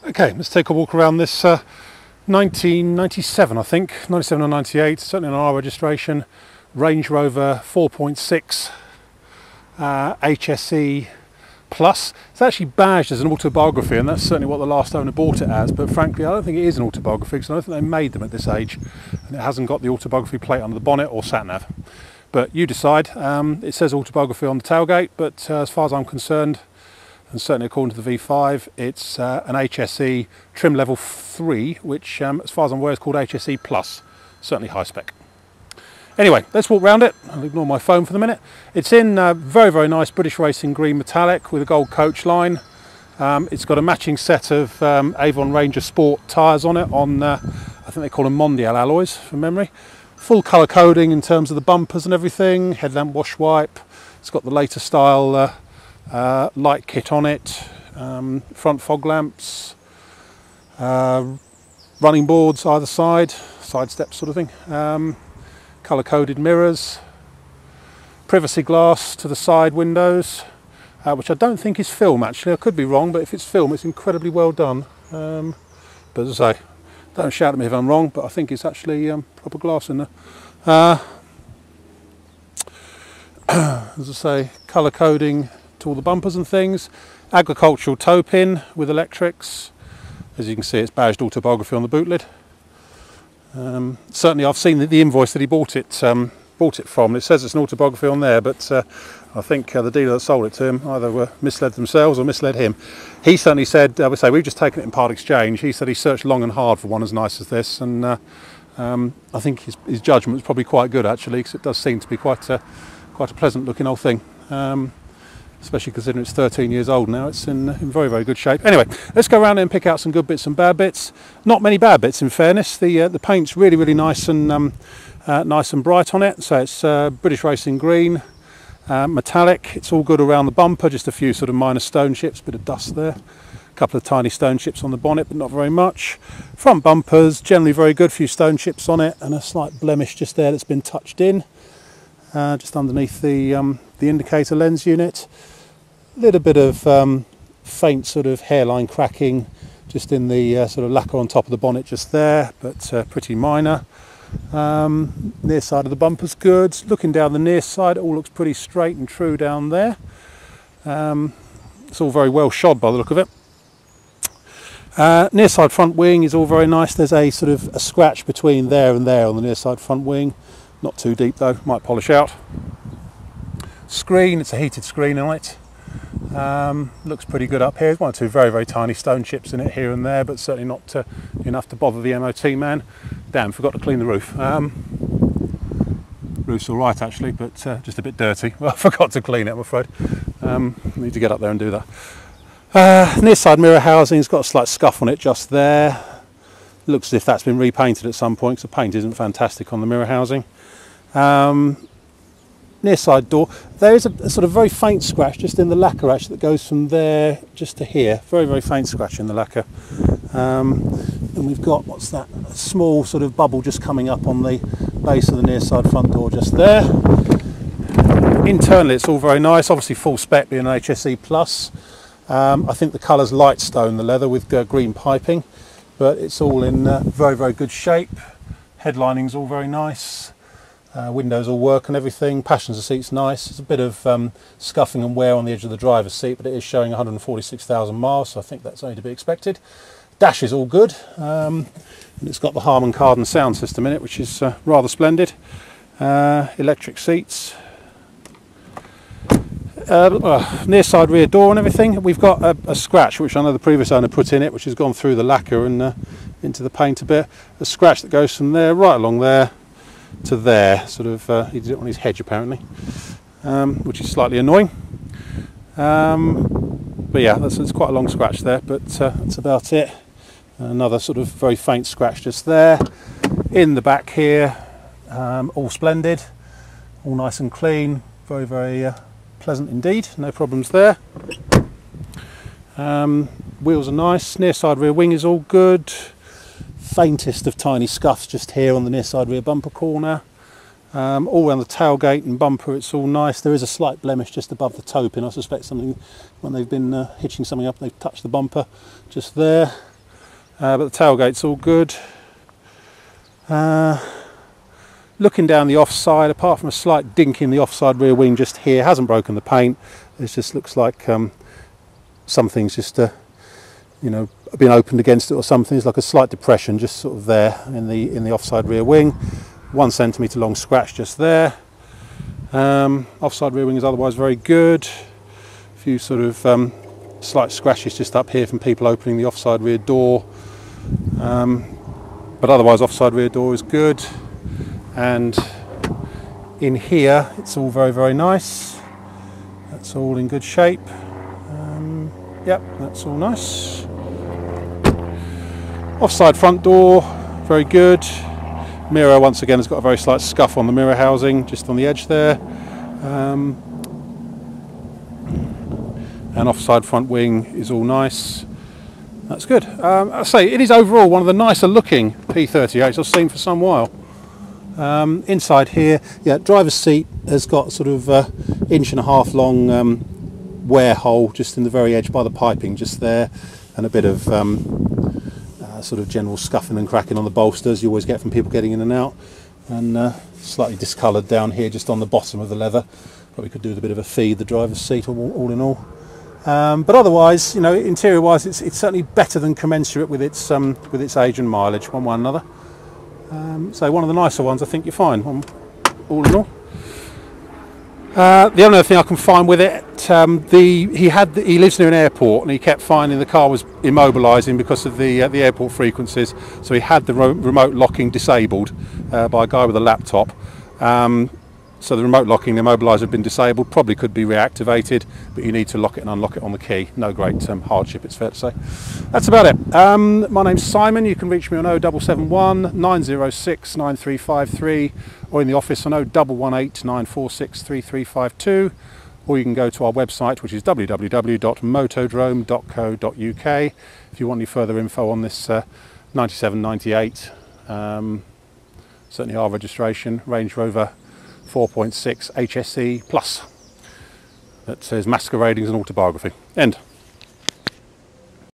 Okay, let's take a walk around this 1997, I think, 97 or 98, certainly on our registration, Range Rover 4.6 HSE Plus. It's actually badged as an autobiography, and that's certainly what the last owner bought it as, but frankly I don't think it is an autobiography because I don't think they made them at this age, and it hasn't got the autobiography plate under the bonnet or sat-nav. But you decide. It says autobiography on the tailgate, but as far as I'm concerned, and certainly according to the V5, it's an HSE trim level 3, which as far as I'm aware is called HSE Plus. Certainly high spec. Anyway, let's walk around it. I'll ignore my phone for the minute. It's in very, very nice British Racing green metallic with a gold coach line. It's got a matching set of Avon Ranger Sport tyres on it, on I think they call them Mondial alloys from memory. Full colour coding in terms of the bumpers and everything, headlamp wash wipe. It's got the latest style light kit on it, front fog lamps, running boards either side steps sort of thing, colour coded mirrors, privacy glass to the side windows, which I don't think is film actually. I could be wrong, but if it's film it's incredibly well done. But as I say, don't shout at me if I'm wrong, but I think it's actually proper glass in there. As I say, colour coding to all the bumpers and things. Agricultural toe pin with electrics. As you can see, it's badged autobiography on the boot lid. Certainly I've seen the invoice that he bought it from. It says it's an autobiography on there, but I think the dealer that sold it to him either misled themselves or misled him. He certainly said, I would say, we've just taken it in part exchange. He said he searched long and hard for one as nice as this, and I think his judgment was probably quite good actually, because it does seem to be quite a pleasant looking old thing. Especially considering it's 13 years old now. It's in very, very good shape. Anyway, let's go around and pick out some good bits and bad bits. Not many bad bits in fairness. The paint's really, really nice and bright on it. So it's British Racing green, metallic. It's all good around the bumper, just a few sort of minor stone chips, bit of dust there. A couple of tiny stone chips on the bonnet, but not very much. Front bumpers, generally very good, few stone chips on it, and a slight blemish just there that's been touched in. Just underneath the indicator lens unit. A little bit of faint sort of hairline cracking just in the sort of lacquer on top of the bonnet just there, but pretty minor. Near side of the bumper's good. Looking down the near side, it all looks pretty straight and true down there. It's all very well shod by the look of it. Near side front wing is all very nice. There's a sort of a scratch between there and there on the near side front wing. Not too deep though, might polish out. Screen, it's a heated screen on it. Looks pretty good up here. There's one or two very, very tiny stone chips in it here and there, but certainly not enough to bother the MOT man. Damn, forgot to clean the roof. Roof's all right actually, but just a bit dirty. Well, I forgot to clean it, I'm afraid. Need to get up there and do that. Near side mirror housing's got a slight scuff on it just there. Looks as if that's been repainted at some point, because the paint isn't fantastic on the mirror housing. Near side door, there is a sort of very faint scratch just in the lacquer actually that goes from there just to here. Very, very faint scratch in the lacquer. And we've got, what's that, a small sort of bubble just coming up on the base of the near side front door just there. Internally it's all very nice, obviously full spec being an HSE Plus. I think the colour's light stone, the leather, with green piping, but it's all in very, very good shape. Headlining's all very nice. Windows all work and everything. Passenger seat's nice. There's a bit of scuffing and wear on the edge of the driver's seat, but it is showing 146,000 miles, so I think that's only to be expected. Dash is all good, and it's got the Harman Kardon sound system in it, which is rather splendid. Electric seats. Near side rear door and everything. We've got a scratch, which I know the previous owner put in it, which has gone through the lacquer and into the paint a bit. A scratch that goes from there right along there to there, sort of. He did it on his hedge apparently, which is slightly annoying. But yeah, it's quite a long scratch there, but that's about it. Another sort of very faint scratch just there. In the back here, all splendid, all nice and clean, very, very pleasant indeed, no problems there. Wheels are nice, near side rear wing is all good. Faintest of tiny scuffs just here on the near side rear bumper corner. All around the tailgate and bumper it's all nice. There is a slight blemish just above the toe pin. I suspect something, when they've been hitching something up, they've touched the bumper just there. but the tailgate's all good. Looking down the offside, apart from a slight dink in the offside rear wing just here, hasn't broken the paint. It just looks like something's just been opened against it or something. It's like a slight depression just sort of there in the offside rear wing. 1 centimetre long scratch just there. Offside rear wing is otherwise very good. A few sort of slight scratches just up here from people opening the offside rear door. But otherwise offside rear door is good. And in here it's all very, very nice. That's all in good shape. Yep, that's all nice. Offside front door, very good. Mirror once again has got a very slight scuff on the mirror housing, just on the edge there. And offside front wing is all nice. That's good. I say it is overall one of the nicer looking P38s I've seen for some while. Inside here, yeah, driver's seat has got sort of 1.5 inch long wear hole just in the very edge by the piping just there, and a bit of sort of general scuffing and cracking on the bolsters you always get from people getting in and out, and slightly discoloured down here just on the bottom of the leather. Probably could do with a bit of a feed, the driver's seat, all in all. But otherwise, interior wise, it's certainly better than commensurate with its age and mileage, one way or another. So one of the nicer ones I think you'll find, all in all. The only other thing I can find with it, he lives near an airport, and he kept finding the car was immobilising because of the airport frequencies. So he had the remote locking disabled by a guy with a laptop. So the remote locking, the immobiliser had been disabled, probably could be reactivated, but you need to lock it and unlock it on the key. No great hardship, it's fair to say. That's about it. My name's Simon. You can reach me on 0771 906 9353, or in the office on 0118 946 3352, or you can go to our website, which is www.motodrome.co.uk if you want any further info on this 9798, certainly our registration, Range Rover 4.6 HSE Plus that says masquerading as an autobiography. End.